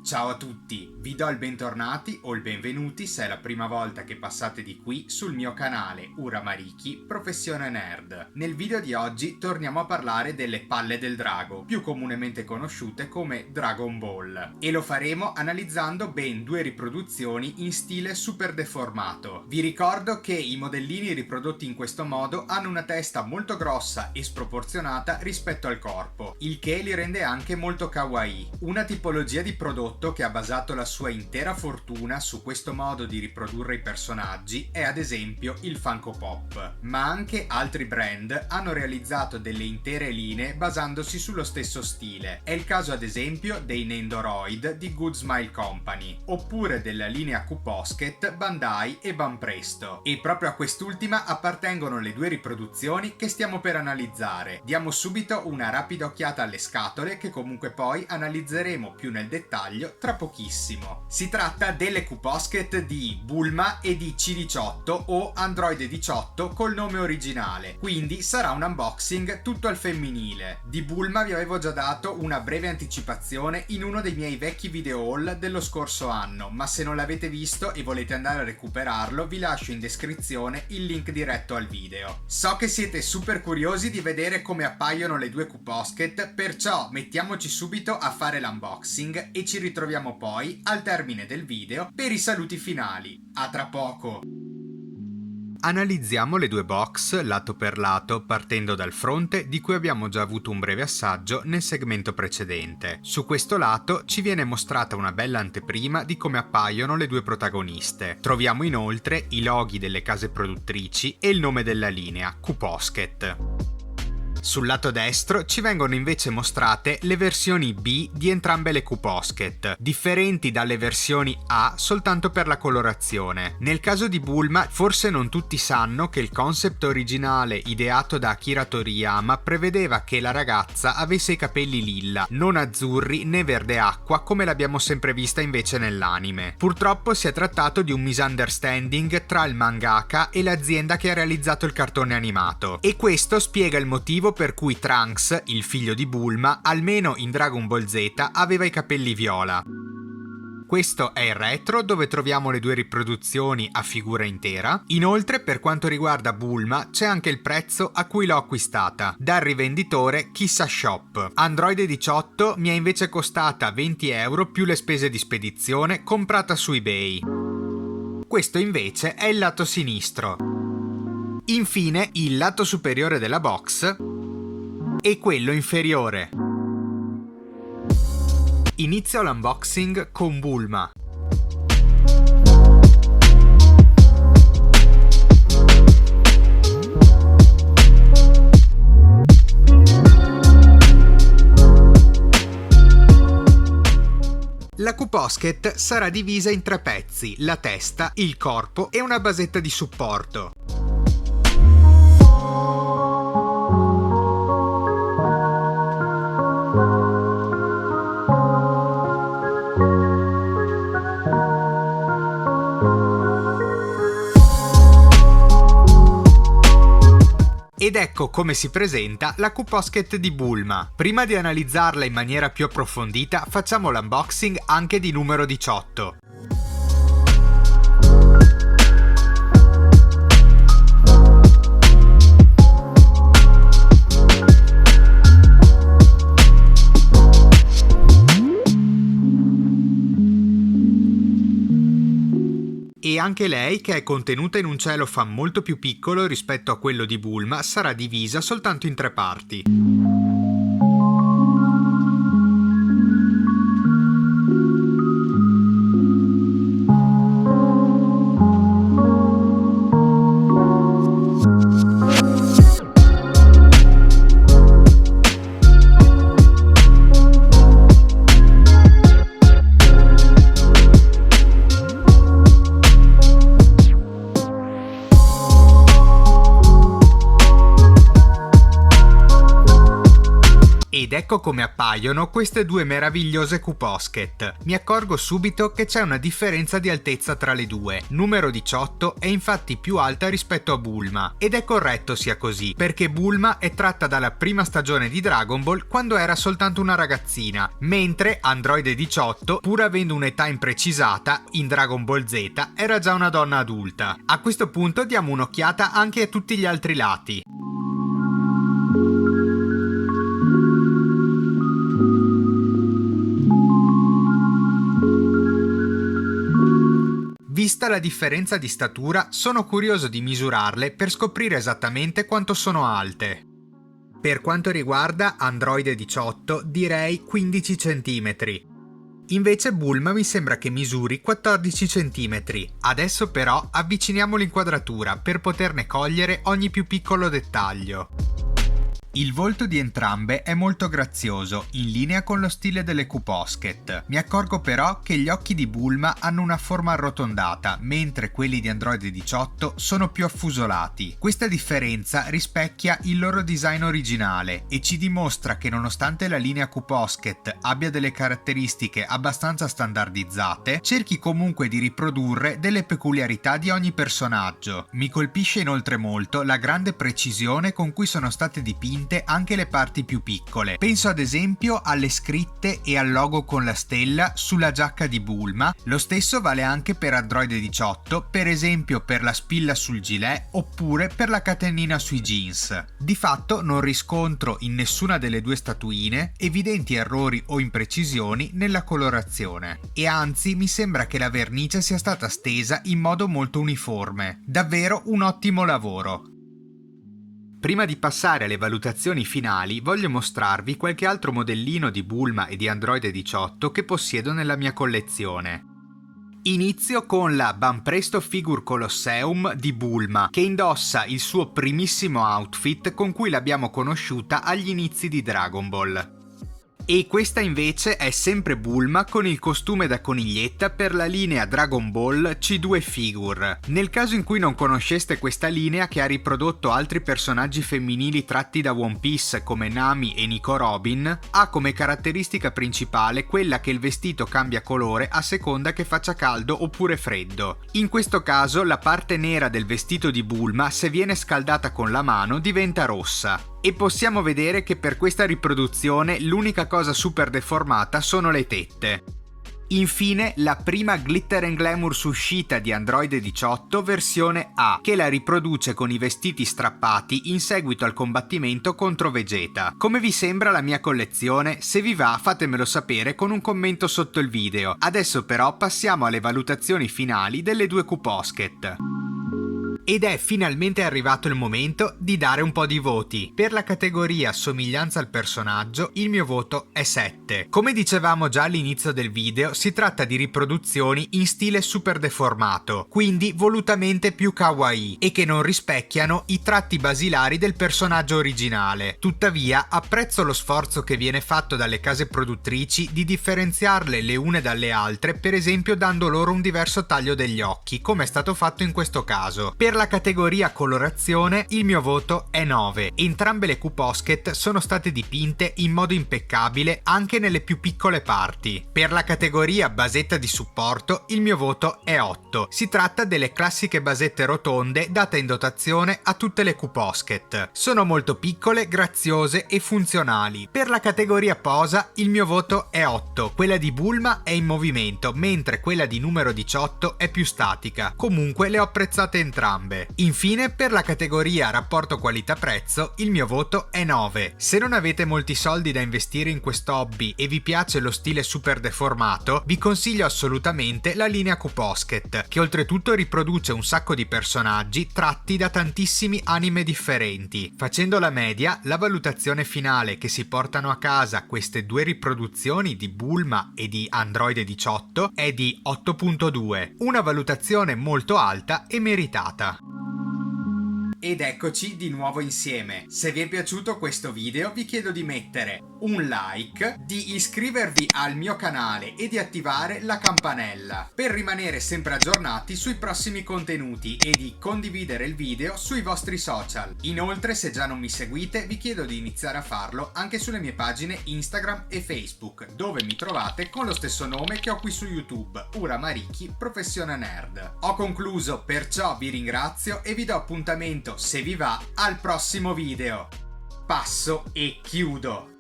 Ciao a tutti, vi do il bentornati o il benvenuti se è la prima volta che passate di qui sul mio canale Uramariki Professione Nerd. Nel video di oggi torniamo a parlare delle palle del drago, più comunemente conosciute come Dragon Ball, e lo faremo analizzando ben due riproduzioni in stile super deformato. Vi ricordo che i modellini riprodotti in questo modo hanno una testa molto grossa e sproporzionata rispetto al corpo, il che li rende anche molto kawaii. Una tipologia di prodotto che ha basato la sua intera fortuna su questo modo di riprodurre i personaggi è ad esempio il Funko Pop, ma anche altri brand hanno realizzato delle intere linee basandosi sullo stesso stile. È il caso ad esempio dei Nendoroid di Good Smile Company, oppure della linea Q-Posket, Bandai e Banpresto, e proprio a quest'ultima appartengono le due riproduzioni che stiamo per analizzare. Diamo subito una rapida occhiata alle scatole, che comunque poi analizzeremo più nel dettaglio tra pochissimo. Si tratta delle Q-Posket di Bulma e di C18 o Android 18 col nome originale, quindi sarà un unboxing tutto al femminile. Di Bulma vi avevo già dato una breve anticipazione in uno dei miei vecchi video haul dello scorso anno, ma se non l'avete visto e volete andare a recuperarlo vi lascio in descrizione il link diretto al video. So che siete super curiosi di vedere come appaiono le due Q-Posket, perciò mettiamoci subito a fare l'unboxing e ci ritroviamo poi al termine del video per i saluti finali. A tra poco! Analizziamo le due box lato per lato partendo dal fronte, di cui abbiamo già avuto un breve assaggio nel segmento precedente. Su questo lato ci viene mostrata una bella anteprima di come appaiono le due protagoniste. Troviamo inoltre i loghi delle case produttrici e il nome della linea, Q-Posket. Sul lato destro ci vengono invece mostrate le versioni B di entrambe le Q-Posket, differenti dalle versioni A soltanto per la colorazione. Nel caso di Bulma, forse non tutti sanno che il concept originale ideato da Akira Toriyama prevedeva che la ragazza avesse i capelli lilla, non azzurri né verde acqua come l'abbiamo sempre vista invece nell'anime. Purtroppo si è trattato di un misunderstanding tra il mangaka e l'azienda che ha realizzato il cartone animato, e questo spiega il motivo per cui Trunks, il figlio di Bulma, almeno in Dragon Ball Z aveva i capelli viola. Questo è il retro, dove troviamo le due riproduzioni a figura intera. Inoltre, per quanto riguarda Bulma, c'è anche il prezzo a cui l'ho acquistata, dal rivenditore Kissa Shop. Android 18 mi è invece costata 20 euro più le spese di spedizione, comprata su eBay. Questo invece è il lato sinistro. Infine, il lato superiore della box e quello inferiore. Inizio l'unboxing con Bulma. La Q-Posket sarà divisa in tre pezzi: la testa, il corpo e una basetta di supporto. Ed ecco come si presenta la Q-Posket di Bulma. Prima di analizzarla in maniera più approfondita, facciamo l'unboxing anche di numero 18. E anche lei, che è contenuta in un cellophane molto più piccolo rispetto a quello di Bulma, sarà divisa soltanto in tre parti. ecco come appaiono queste due meravigliose Q-Posket. Mi accorgo subito che c'è una differenza di altezza tra le due. Numero 18 è infatti più alta rispetto a Bulma, ed è corretto sia così, perché Bulma è tratta dalla prima stagione di Dragon Ball quando era soltanto una ragazzina, mentre Android 18, pur avendo un'età imprecisata, in Dragon Ball Z era già una donna adulta. A questo punto diamo un'occhiata anche a tutti gli altri lati. Vista la differenza di statura, sono curioso di misurarle per scoprire esattamente quanto sono alte. Per quanto riguarda Android 18, direi 15 cm. Invece Bulma mi sembra che misuri 14 cm. Adesso però avviciniamo l'inquadratura per poterne cogliere ogni più piccolo dettaglio. Il volto di entrambe è molto grazioso, in linea con lo stile delle Q-Posket. Mi accorgo però che gli occhi di Bulma hanno una forma arrotondata, mentre quelli di Android 18 sono più affusolati. Questa differenza rispecchia il loro design originale e ci dimostra che nonostante la linea Q-Posket abbia delle caratteristiche abbastanza standardizzate, cerchi comunque di riprodurre delle peculiarità di ogni personaggio. Mi colpisce inoltre molto la grande precisione con cui sono state dipinte anche le parti più piccole. Penso ad esempio alle scritte e al logo con la stella sulla giacca di Bulma. Lo stesso vale anche per Android 18, per esempio per la spilla sul gilet oppure per la catenina sui jeans. Di fatto non riscontro in nessuna delle due statuine evidenti errori o imprecisioni nella colorazione, e anzi mi sembra che la vernice sia stata stesa in modo molto uniforme. Davvero un ottimo lavoro. Prima di passare alle valutazioni finali, voglio mostrarvi qualche altro modellino di Bulma e di Android 18 che possiedo nella mia collezione. Inizio con la Banpresto Figure Colosseum di Bulma, che indossa il suo primissimo outfit con cui l'abbiamo conosciuta agli inizi di Dragon Ball. E questa invece è sempre Bulma con il costume da coniglietta per la linea Dragon Ball C2 Figure. Nel caso in cui non conosceste questa linea, che ha riprodotto altri personaggi femminili tratti da One Piece come Nami e Nico Robin, ha come caratteristica principale quella che il vestito cambia colore a seconda che faccia caldo oppure freddo. In questo caso la parte nera del vestito di Bulma, se viene scaldata con la mano, diventa rossa. E possiamo vedere che per questa riproduzione l'unica cosa super deformata sono le tette. Infine la prima Glitter and Glamour uscita di Android 18 versione A, che la riproduce con i vestiti strappati in seguito al combattimento contro Vegeta. Come vi sembra la mia collezione? Se vi va fatemelo sapere con un commento sotto il video. Adesso però passiamo alle valutazioni finali delle due Q-Posket. Ed è finalmente arrivato il momento di dare un po' di voti. Per la categoria somiglianza al personaggio, il mio voto è 7. Come dicevamo già all'inizio del video, si tratta di riproduzioni in stile super deformato, quindi volutamente più kawaii, e che non rispecchiano i tratti basilari del personaggio originale. Tuttavia, apprezzo lo sforzo che viene fatto dalle case produttrici di differenziarle le une dalle altre, per esempio dando loro un diverso taglio degli occhi, come è stato fatto in questo caso. Per la categoria colorazione il mio voto è 9. Entrambe le Q-Posket sono state dipinte in modo impeccabile anche nelle più piccole parti. Per la categoria basetta di supporto il mio voto è 8. Si tratta delle classiche basette rotonde date in dotazione a tutte le Q-Posket. Sono molto piccole, graziose e funzionali. Per la categoria posa il mio voto è 8. Quella di Bulma è in movimento, mentre quella di numero 18 è più statica. Comunque le ho apprezzate entrambe. Infine, per la categoria rapporto qualità-prezzo, il mio voto è 9. Se non avete molti soldi da investire in questo hobby e vi piace lo stile super deformato, vi consiglio assolutamente la linea Q-Posket, che oltretutto riproduce un sacco di personaggi tratti da tantissimi anime differenti. Facendo la media, la valutazione finale che si portano a casa queste due riproduzioni di Bulma e di Android 18 è di 8.2, una valutazione molto alta e meritata. Ed eccoci di nuovo insieme. Se vi è piaciuto questo video vi chiedo di mettere un like, di iscrivervi al mio canale e di attivare la campanella per rimanere sempre aggiornati sui prossimi contenuti e di condividere il video sui vostri social. Inoltre, se già non mi seguite, vi chiedo di iniziare a farlo anche sulle mie pagine Instagram e Facebook, dove mi trovate con lo stesso nome che ho qui su YouTube, Ura Maricchi Professione Nerd. Ho concluso, perciò vi ringrazio e vi do appuntamento, se vi va, al prossimo video. Passo e chiudo.